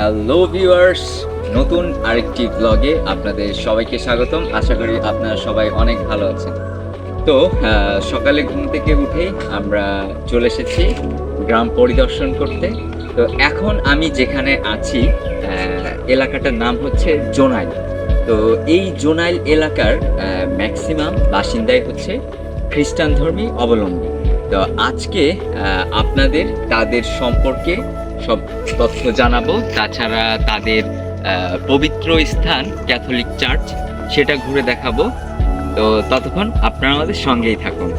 Hello viewers, নতুন আরেকটি ব্লগে আপনাদের সবাইকে স্বাগতম। আশা করি আপনারা সবাই অনেক ভালো আছেন। তো সকালে ঘুম থেকে উঠেই আমরা চলে এসেছি গ্রাম পরিদর্শন করতে। তো এখন আমি যেখানে আছি এলাকাটার নাম হচ্ছে জোনাইল। তো এই জোনাইল এলাকার ম্যাক্সিমাম বাসিন্দাই হচ্ছে খ্রিস্টান ধর্মী অবলম্বী। তো আজকে আপনাদের তাদের সম্পর্কে সব তথ্য জানাবো। তাছাড়া তাদের পবিত্র স্থান ক্যাথলিক চার্চ সেটা ঘুরে দেখাবো। তো ততক্ষণ আপনারা আমাদের সঙ্গেই থাকুন।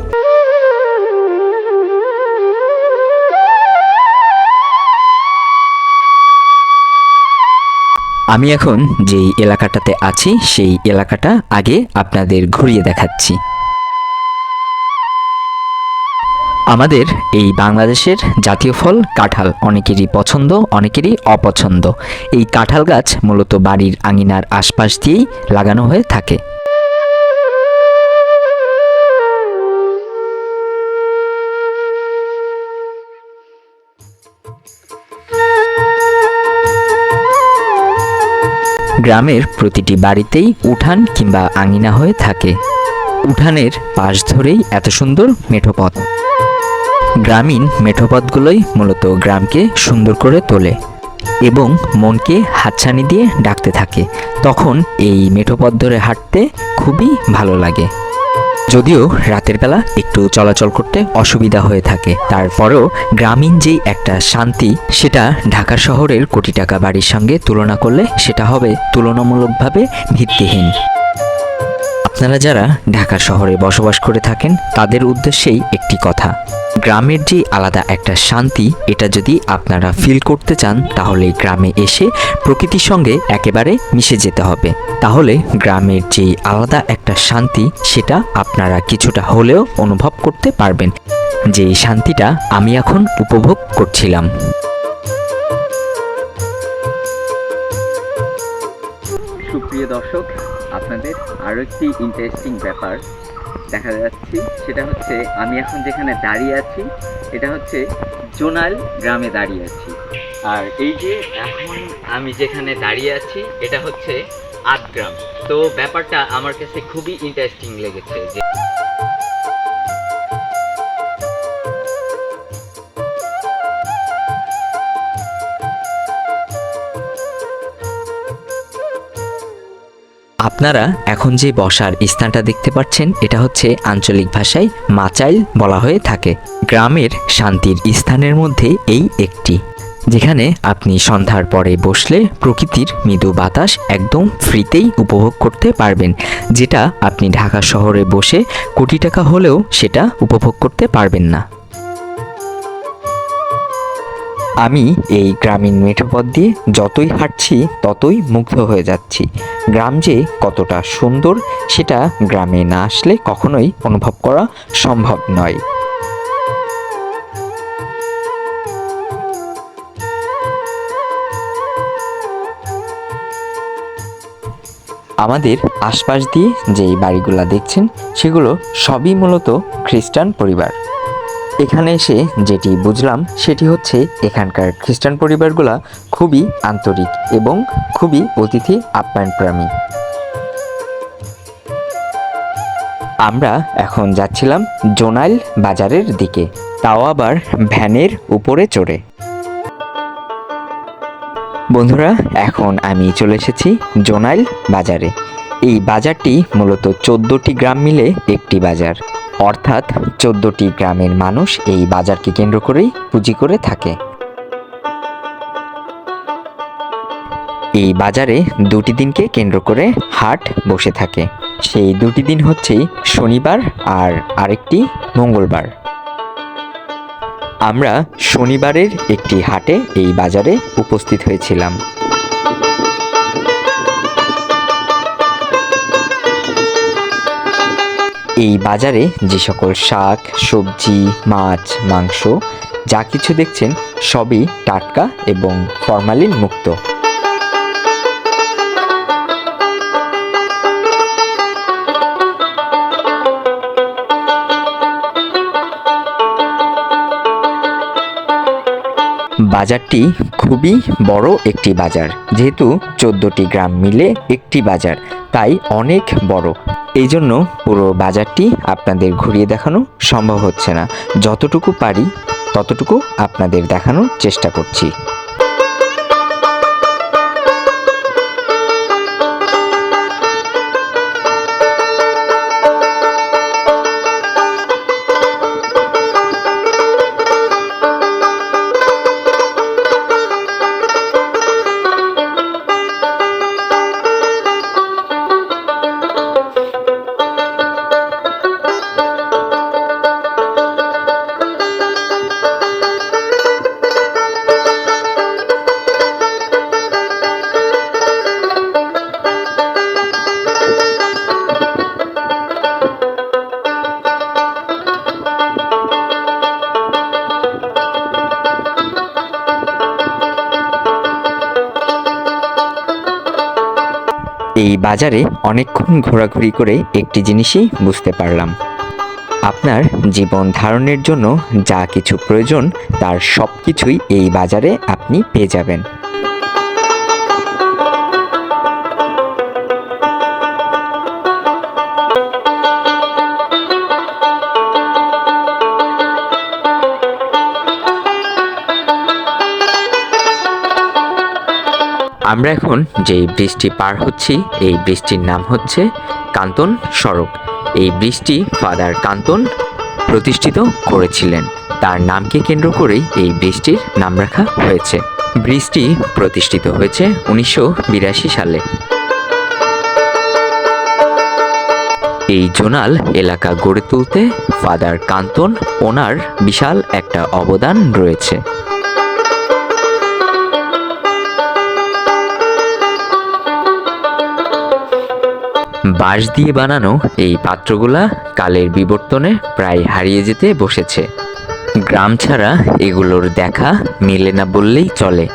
আমি এখন যেই এলাকাটাতে আছি সেই এলাকাটা আগে আপনাদের ঘুরিয়ে দেখাচ্ছি। আমাদের এই বাংলাদেশের জাতীয় ফল কাঁঠাল, অনেকেরই পছন্দ অনেকেরই অপছন্দ। এই কাঁঠাল গাছ মূলত বাড়ির আঙিনার আশপাশ দিয়েই লাগানো হয়ে থাকে। গ্রামের প্রতিটি বাড়িতেই উঠান কিংবা আঙিনা হয়ে থাকে। উঠানের পাশ ধরেই এত সুন্দর মেঠো পথ। গ্রামীণ মেঠোপথগুলোই মূলত গ্রামকে সুন্দর করে তোলে এবং মনকে হাতছানি দিয়ে ডাকতে থাকে। তখন এই মেঠোপথ ধরে হাঁটতে খুবই ভালো লাগে। যদিও রাতের বেলা একটু চলাচল করতে অসুবিধা হয়ে থাকে, তারপরেও গ্রামীণ যেই একটা শান্তি, সেটা ঢাকা শহরের কোটি টাকা বাড়ির সঙ্গে তুলনা করলে সেটা হবে তুলনামূলকভাবে ভিত্তিহীন। আপনারা যারা ঢাকা শহরে বসবাস করে থাকেন তাদের উদ্দেশ্যেই একটি কথা, গ্রামের যে আলাদা একটা শান্তি, এটা যদি আপনারা ফিল করতে চান তাহলে গ্রামে এসে প্রকৃতির সঙ্গে একেবারে মিশে যেতে হবে। তাহলে গ্রামের যে আলাদা একটা শান্তি সেটা আপনারা কিছুটা হলেও অনুভব করতে পারবেন, যে শান্তিটা আমি এখন উপভোগ করছিলাম। সুপ্রিয় দর্শক, আপনাদের আরও একটি ইন্টারেস্টিং ব্যাপার দেখা যাচ্ছে, সেটা হচ্ছে আমি এখন যেখানে দাঁড়িয়ে আছি এটা হচ্ছে জোনাইল গ্রামে দাঁড়িয়ে আছি। আর এই যে এখন আমি যেখানে দাঁড়িয়ে আছি এটা হচ্ছে আটগ্রাম। তো ব্যাপারটা আমার কাছে খুবই ইন্টারেস্টিং লেগেছে যে আপনারা এখন যে বসার স্থানটা দেখতে পাচ্ছেন এটা হচ্ছে আঞ্চলিক ভাষায় মাচাইল বলা হয়ে থাকে। গ্রামের শান্তির স্থানের মধ্যে এই একটি, যেখানে আপনি সন্ধ্যার পরে বসলে প্রকৃতির মৃদু বাতাস একদম ফ্রিতেই উপভোগ করতে পারবেন, যেটা আপনি ঢাকা শহরে বসে কোটি টাকা হলেও সেটা উপভোগ করতে পারবেন না। আমি এই গ্রামীণ মেঠোপথ দিয়ে যতই হাঁটছি ততই মুগ্ধ হয়ে যাচ্ছি। গ্রাম যে কতটা সুন্দর সেটা গ্রামে না আসলে কখনোই অনুভব করা সম্ভব নয়। আমাদের আশপাশ দিয়ে যেই বাড়িগুলো দেখছেন সেগুলো সবই মূলত খ্রিস্টান পরিবার। এখানে এসে যেটি বুঝলাম সেটি হচ্ছে এখানকার খ্রিস্টান পরিবারগুলো খুবই আন্তরিক এবং খুবই অতিথি আপ্যায়নপ্রেমী। আমরা এখন যাচ্ছিলাম জোনাইল বাজারের দিকে, তাও আবার ভ্যানের উপরে চড়ে। বন্ধুরা, এখন আমি চলে এসেছি জোনাইল বাজারে। এই বাজারটি মূলত 14টি গ্রাম মিলে একটি বাজার, অর্থাৎ 14টি গ্রামের মানুষ এই বাজারকে কেন্দ্র করেই পুঁজি করে থাকে। এই বাজারে দুটি দিনকে কেন্দ্র করে হাট বসে থাকে। সেই দুটি দিন হচ্ছে শনিবার আর আরেকটি মঙ্গলবার। আমরা শনিবারের একটি হাটে এই বাজারে উপস্থিত হয়েছিলাম। এই বাজারে যে সকল শাক, সবজি, মাছ, মাংস যা কিছু দেখছেন সবই টাটকা এবং ফরমালিন মুক্ত। বাজারটি খুবই বড় একটি বাজার, যেহেতু 14টি গ্রাম মিলে একটি বাজার, তাই অনেক বড়। এই জন্য পুরো বাজারটি আপনাদের ঘুরিয়ে দেখানো সম্ভব হচ্ছে না। যতটুকু পারি ততটুকু আপনাদের দেখানোর চেষ্টা করছি। এই বাজারে অনেকক্ষণ ঘোরাঘুরি করে একটি জিনিসই বুঝতে পারলাম, আপনার জীবন ধারণের জন্য যা কিছু প্রয়োজন তার সব কিছুই এই বাজারে আপনি পেয়ে যাবেন। আমরা এখন যে ব্রিজটি পার হচ্ছি, এই ব্রিজটির নাম হচ্ছে কান্তন সড়ক। এই ব্রিজটি ফাদার কান্তন প্রতিষ্ঠিত করেছিলেন, তার নামকে কেন্দ্র করেই এই ব্রিজটির নাম রাখা হয়েছে। ব্রিজটি প্রতিষ্ঠিত হয়েছে 1982 সালে। এই জোনাল এলাকা গড়ে তুলতে ফাদার কান্তন ওনার বিশাল একটা অবদান রয়েছে। বাঁশ দিয়ে বানানো এই পাত্রগুলা কালের বিবর্তনে প্রায় হারিয়ে যেতে বসেছে। গ্রাম ছাড়া এগুলোর দেখা মেলে না বললেই চলে।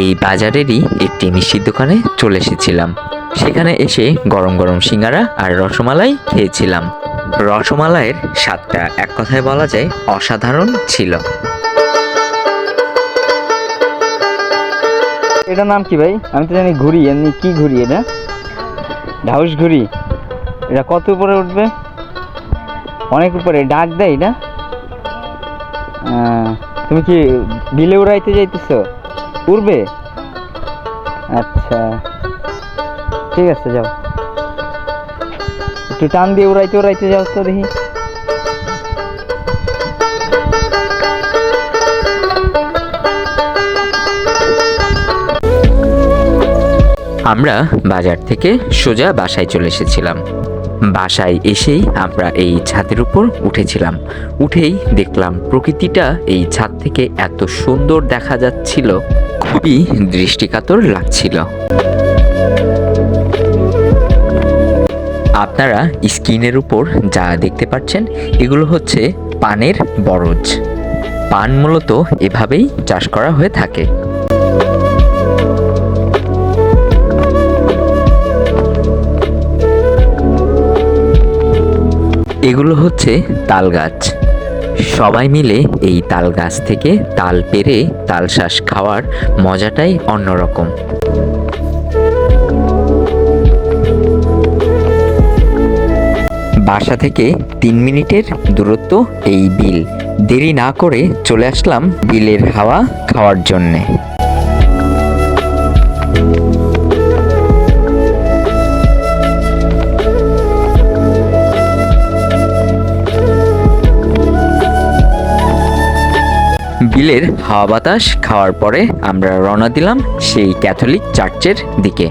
এই বাজারেরই একটি মিষ্টির দোকানে চলে এসেছিলাম। সেখানে এসে গরম গরম সিঙ্গারা আর রসমালাই খেয়েছিলাম। রসমালাইয়ের স্বাদটা এক কথায় বলা যায় অসাধারণ ছিল। এটার নাম কি ভাই? আমি তো জানি ঘুড়ি, এমনি কি ঘুড়ি এটা? ঢাউস ঘুড়ি। এটা কত উপরে উঠবে? অনেক উপরে। ডাক দেয় এটা? তুমি কি বিলে উড়াইতে যাইতেছো? উড়বে? আচ্ছা ঠিক আছে, যাও একটু টান দিয়ে উড়াইতে উড়াইতে যাও তো দেখি। আমরা বাজার থেকে সোজা বাসায় চলে এসেছিলাম। বাসায় এসেই আমরা এই ছাদের উপর উঠেছিলাম। উঠেই দেখলাম প্রকৃতিটা এই ছাদ থেকে এত সুন্দর দেখা যাচ্ছিল, খুবই দৃষ্টিকাতর লাগছিল। আপনারা স্ক্রিনের উপর যা দেখতে পাচ্ছেন এগুলো হচ্ছে পানের বরজ। পান মূলত এভাবেই চাষ করা হয়ে থাকে। এগুলো হচ্ছে তাল গাছ। সবাই মিলে এই তাল গাছ থেকে তাল পেড়ে তালশাঁস খাওয়ার মজাটাই অন্যরকম। বাসা থেকে 3 মিনিটের দূরত্ব এই বিল। দেরি না করে চলে আসলাম বিলের হাওয়া খাওয়ার জন্যে। বিলের হাওয়া বাতাস খাওয়ার পরে আমরা রওনা দিলাম সেই ক্যাথলিক চার্চের দিকে।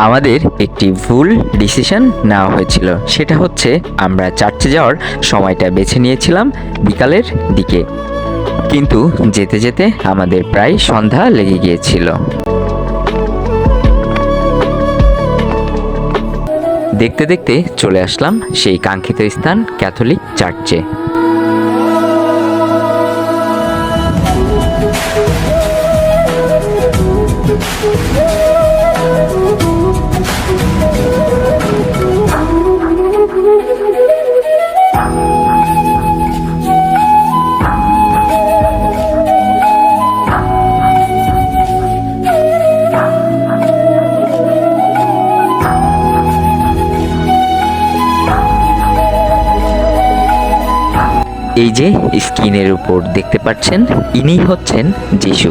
আমাদের একটি ভুল ডিসিশন নেওয়া হয়েছিল, সেটা হচ্ছে আমরা চার্চে যাওয়ার সময়টা বেছে নিয়েছিলাম বিকালের দিকে, কিন্তু যেতে যেতে আমাদের প্রায় সন্ধ্যা লেগে গিয়েছিল। দেখতে দেখতে চলে আসলাম সেই কাঙ্ক্ষিত স্থান ক্যাথলিক চার্চে। এই যে স্ক্রিনের উপর দেখতে পাচ্ছেন, ইনি হচ্ছেন যিশু।